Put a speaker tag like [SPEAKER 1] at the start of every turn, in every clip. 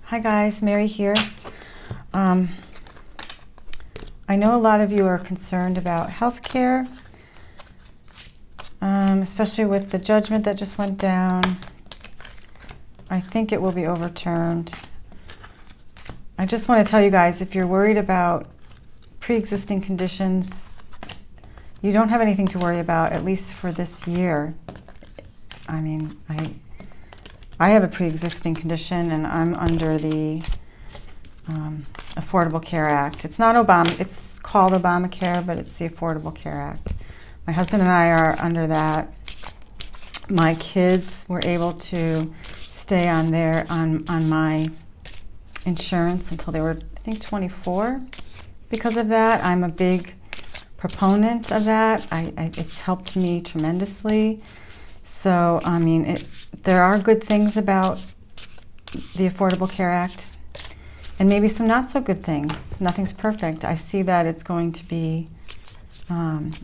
[SPEAKER 1] Hi guys, Mary here. I know a lot of you are concerned about healthcare, especially with the judgment that just went down. I think it will be overturned. I just want to tell you guys, if you're worried about pre-existing conditions, you don't have anything to worry about, at least for this year. I mean, I have a pre-existing condition and I'm under the Affordable Care Act. It's not Obama, it's called Obamacare, but it's the Affordable Care Act. My husband and I are under that. My kids were able to stay on my insurance until they were, I think, 24. Because of that, I'm a big proponent of that. It's helped me tremendously. So, I mean, there are good things about the Affordable Care Act, and maybe some not so good things. Nothing's perfect. I see that it's going to be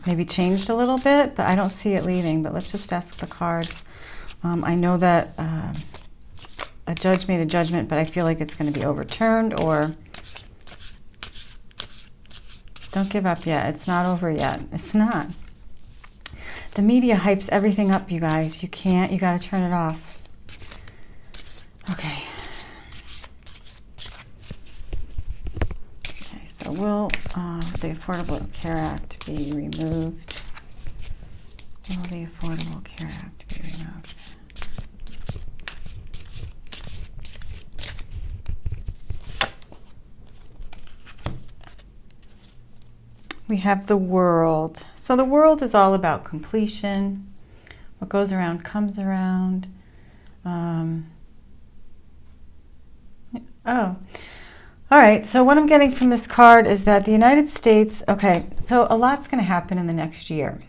[SPEAKER 1] maybe changed a little bit, but I don't see it leaving. But let's just ask the cards. I know that a judge made a judgment, but I feel like it's going to be overturned, or don't give up yet. It's not over yet. It's not. The media hypes everything up, you guys. You can't, you got to turn it off. Okay. Okay, so will the Affordable Care Act be removed? Will the Affordable Care Act be removed? We have the World. So the World is all about completion. What goes around comes around. All right, so what I'm getting from this card is that the United States, okay, so a lot's going to happen in the next year,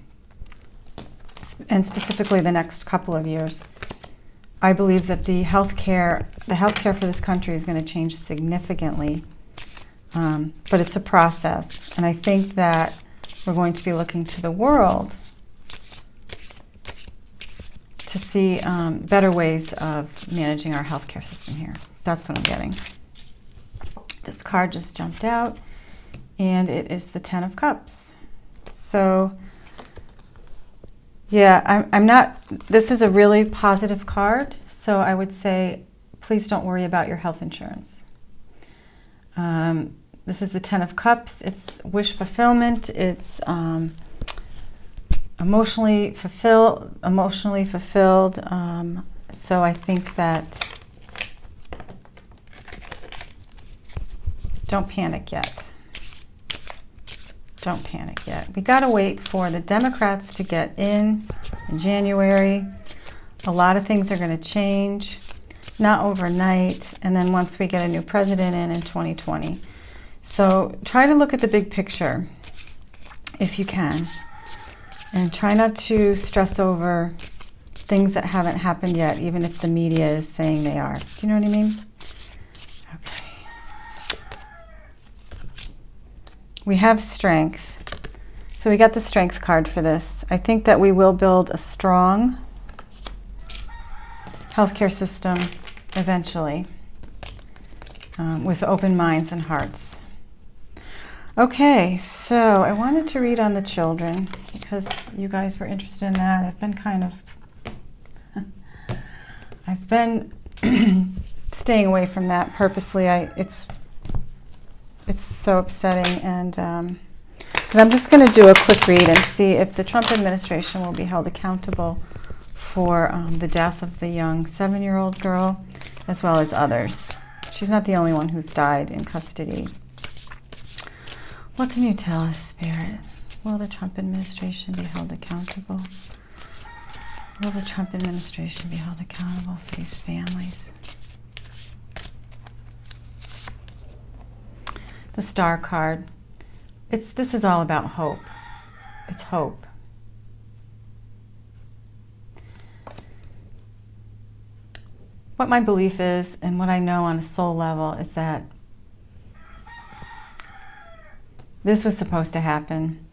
[SPEAKER 1] and specifically the next couple of years. I believe that the healthcare for this country is going to change significantly. But it's a process, and I think that we're going to be looking to the world to see better ways of managing our healthcare system here. That's what I'm getting. This card just jumped out, and it is the Ten of Cups. So, yeah, I'm not, this is a really positive card, so I would say please don't worry about your health insurance. This is the Ten of Cups. It's wish fulfillment. It's emotionally fulfilled. So I think that don't panic yet. Don't panic yet. We got to wait for the Democrats to get in January. A lot of things are going to change, not overnight, and then once we get a new president in 2020. So try to look at the big picture if you can, and try not to stress over things that haven't happened yet, even if the media is saying they are. Do you know what I mean? Okay. We have strength. So we got the strength card for this. I think that we will build a strong healthcare system eventually, with open minds and hearts. Okay, so I wanted to read on the children because you guys were interested in that. I've been staying away from that purposely. It's so upsetting, and I'm just going to do a quick read and see if the Trump administration will be held accountable for the death of the young 7-year-old girl, as well as others. She's not the only one who's died in custody. What can you tell us, Spirit? Will the Trump administration be held accountable? Will the Trump administration be held accountable for these families? The Star card. This is all about hope. It's hope. What my belief is, and what I know on a soul level, is that this was supposed to happen.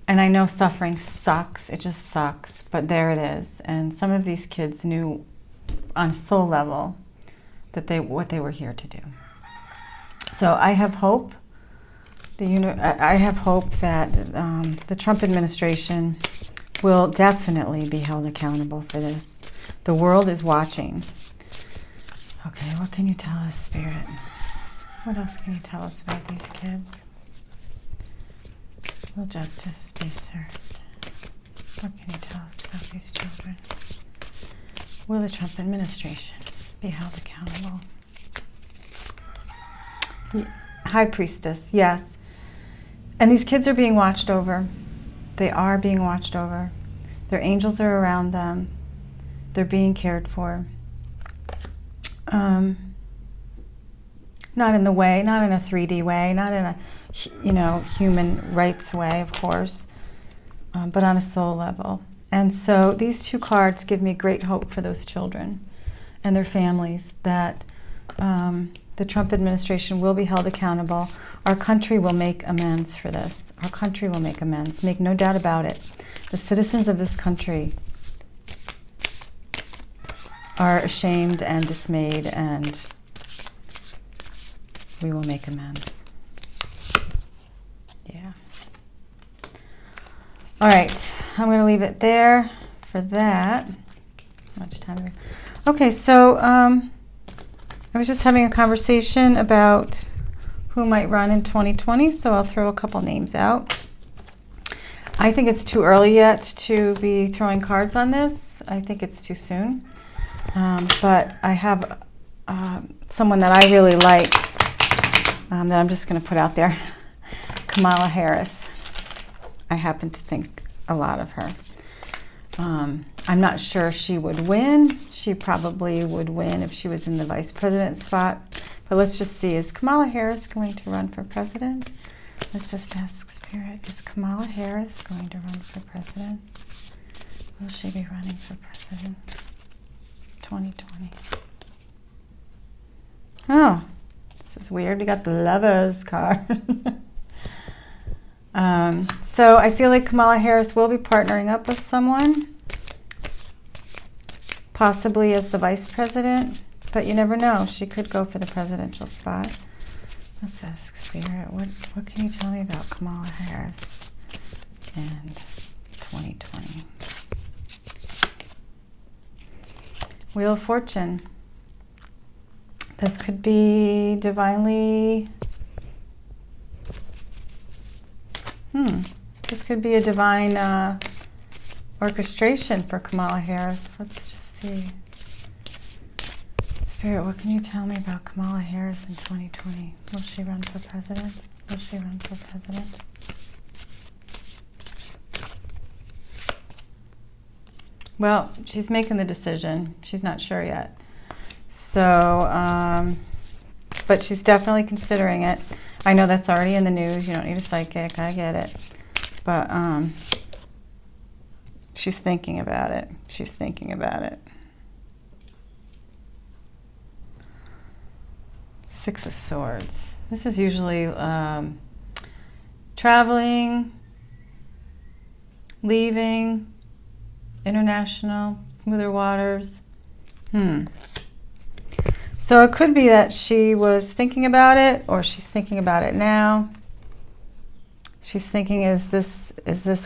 [SPEAKER 1] And I know suffering sucks, it just sucks, but there it is. And some of these kids knew on a soul level what they were here to do. So I have hope. I have hope that the Trump administration will definitely be held accountable for this. The world is watching. Okay, what can you tell us, Spirit? What else can you tell us about these kids? Will justice be served? What can you tell us about these children? Will the Trump administration be held accountable? High Priestess, yes. And these kids are being watched over. They are being watched over. Their angels are around them. They're being cared for. Not in the way, not in a 3D way, not in a, human rights way, of course, but on a soul level. And so these two cards give me great hope for those children and their families that the Trump administration will be held accountable. Our country will make amends for this. Our country will make amends. Make no doubt about it. The citizens of this country are ashamed and dismayed, and we will make amends. Yeah. All right. I'm going to leave it there for that. How much time do we have? Okay, so I was just having a conversation about who might run in 2020, so I'll throw a couple names out. I think it's too early yet to be throwing cards on this. I think it's too soon. But I have someone that I really like that I'm just going to put out there. Kamala Harris. I happen to think a lot of her. I'm not sure she would win. She probably would win if she was in the vice president spot. But let's just see. Is Kamala Harris going to run for president? Let's just ask Spirit. Is Kamala Harris going to run for president? Will she be running for president? 2020. Oh, this is weird. You got the Lovers card. So I feel like Kamala Harris will be partnering up with someone, possibly as the vice president, but you never know. She could go for the presidential spot. Let's ask Spirit, what can you tell me about Kamala Harris in 2020? Wheel of Fortune. This could be divinely... This could be a divine orchestration for Kamala Harris. Let's just see. Spirit, what can you tell me about Kamala Harris in 2020? Will she run for president? Will she run for president? Well, she's making the decision. She's not sure yet. So, but she's definitely considering it. I know that's already in the news. You don't need a psychic. I get it. But she's thinking about it. She's thinking about it. Six of Swords. This is usually traveling, leaving, international, smoother waters. So it could be that she was thinking about it, or she's thinking about it now. She's thinking, is this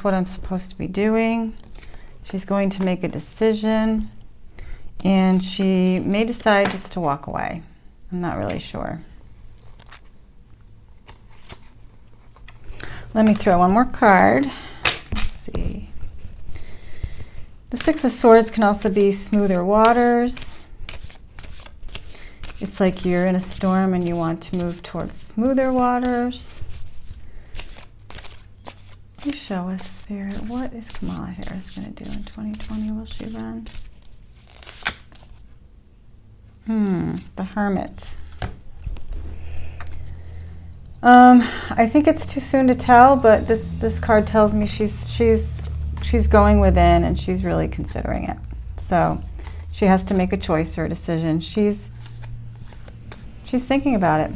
[SPEAKER 1] what I'm supposed to be doing? She's going to make a decision, and she may decide just to walk away. I'm not really sure. Let me throw one more card. Let's see. The Six of Swords can also be smoother waters. It's like you're in a storm and you want to move towards smoother waters. You show us, Spirit, what is Kamala Harris going to do in 2020? Will she run? The Hermit. I think it's too soon to tell, but this card tells me she's going within and she's really considering it. So she has to make a choice or a decision. She's thinking about it.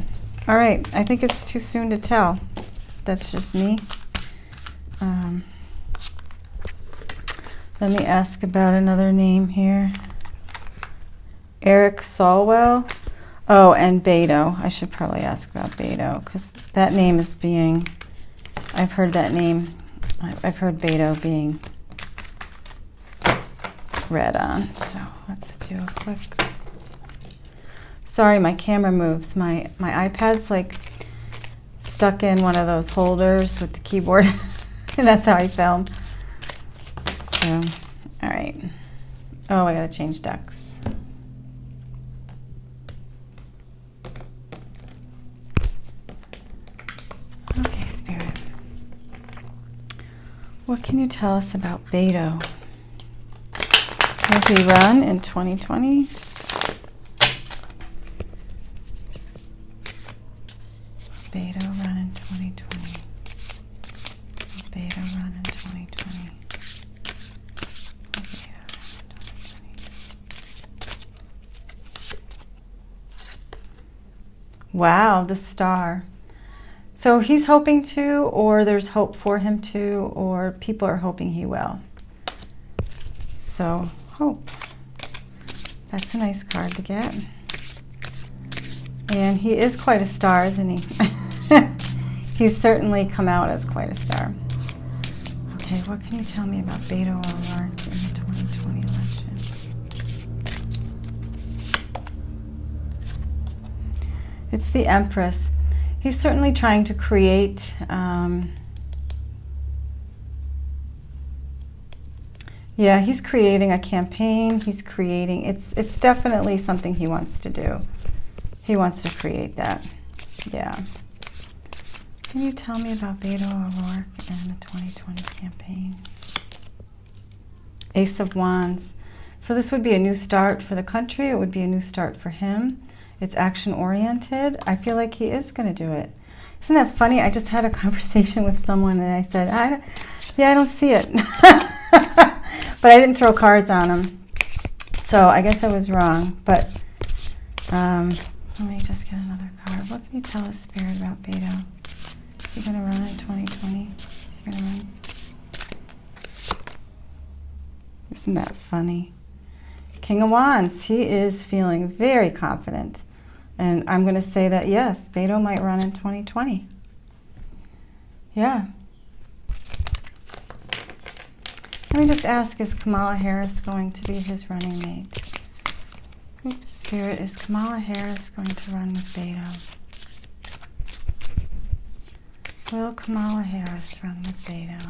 [SPEAKER 1] All right, I think it's too soon to tell. That's just me. Let me ask about another name here. Eric Swalwell. Oh, and Beto. I should probably ask about Beto because that name is being, I've heard that name, I've heard Beto being read on. So let's do a quick, sorry, my camera moves. My iPad's like stuck in one of those holders with the keyboard and that's how I film. So, all right. Oh, I gotta change decks. Okay, Spirit. What can you tell us about Beto? Will he run in 2020? Beto run in 2020. Beto run in 2020. Wow, the star. So he's hoping to, or there's hope for him to, or people are hoping he will. So, hope. That's a nice card to get. And he is quite a star, isn't he? He's certainly come out as quite a star. Okay, what can you tell me about Beto O'Rourke in the 2020 election? It's the Empress. He's certainly trying to create, yeah, he's creating a campaign. He's creating, it's definitely something he wants to do. He wants to create that, yeah. Can you tell me about Beto O'Rourke and the 2020 campaign? Ace of Wands. So this would be a new start for the country. It would be a new start for him. It's action-oriented. I feel like he is going to do it. Isn't that funny? I just had a conversation with someone and I said, I don't see it. But I didn't throw cards on him. So I guess I was wrong. But let me just get another card. What can you tell us, Spirit, about Beto? Is he going to run in 2020? Is he going to run? Isn't that funny? King of Wands. He is feeling very confident. And I'm going to say that, yes, Beto might run in 2020. Yeah. Let me just ask, is Kamala Harris going to be his running mate? Oops, Spirit, is Kamala Harris going to run with Beto? Will Kamala Harris run with Beto?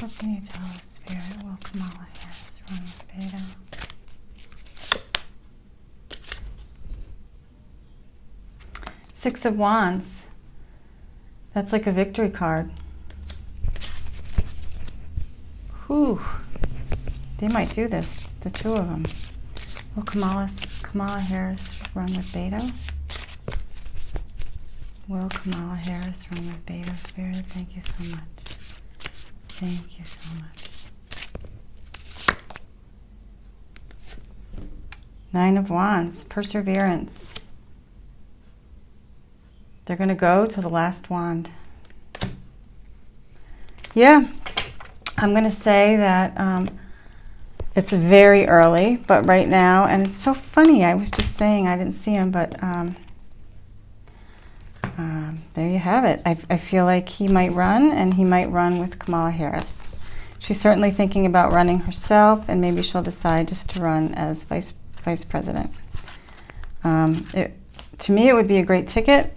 [SPEAKER 1] What can you tell us, Spirit? Will Kamala Harris run with Beto? Six of Wands. That's like a victory card. Whew. They might do this, the two of them. Will Kamala Harris run with Beto? Will Kamala Harris run with Beto, Spirit? Thank you so much. Thank you so much. Nine of Wands, perseverance. They're going to go to the last wand. Yeah, I'm going to say that it's very early, but right now, and it's so funny, I was just saying I didn't see him, but there you have it. I feel like he might run, and he might run with Kamala Harris. She's certainly thinking about running herself, and maybe she'll decide just to run as vice president. To me, it would be a great ticket.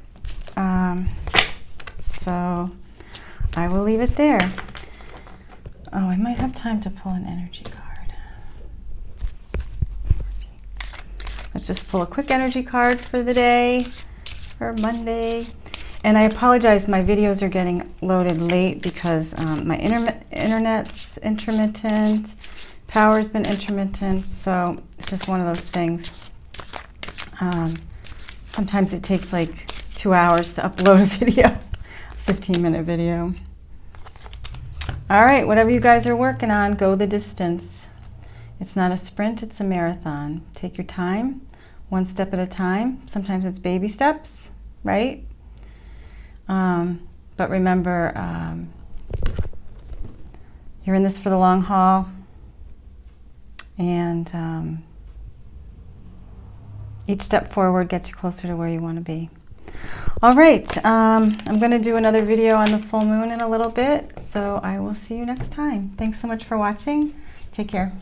[SPEAKER 1] So I will leave it there. Oh, I might have time to pull an energy card. Let's just pull a quick energy card for the day, for Monday. And I apologize, my videos are getting loaded late because my internet's intermittent, power's been intermittent, so it's just one of those things. Sometimes it takes like 2 hours to upload a video, 15-minute video. All right, whatever you guys are working on, go the distance. It's not a sprint, it's a marathon. Take your time, one step at a time. Sometimes it's baby steps, right? But remember, you're in this for the long haul, and each step forward gets you closer to where you want to be. All right, I'm going to do another video on the full moon in a little bit, so I will see you next time. Thanks so much for watching. Take care.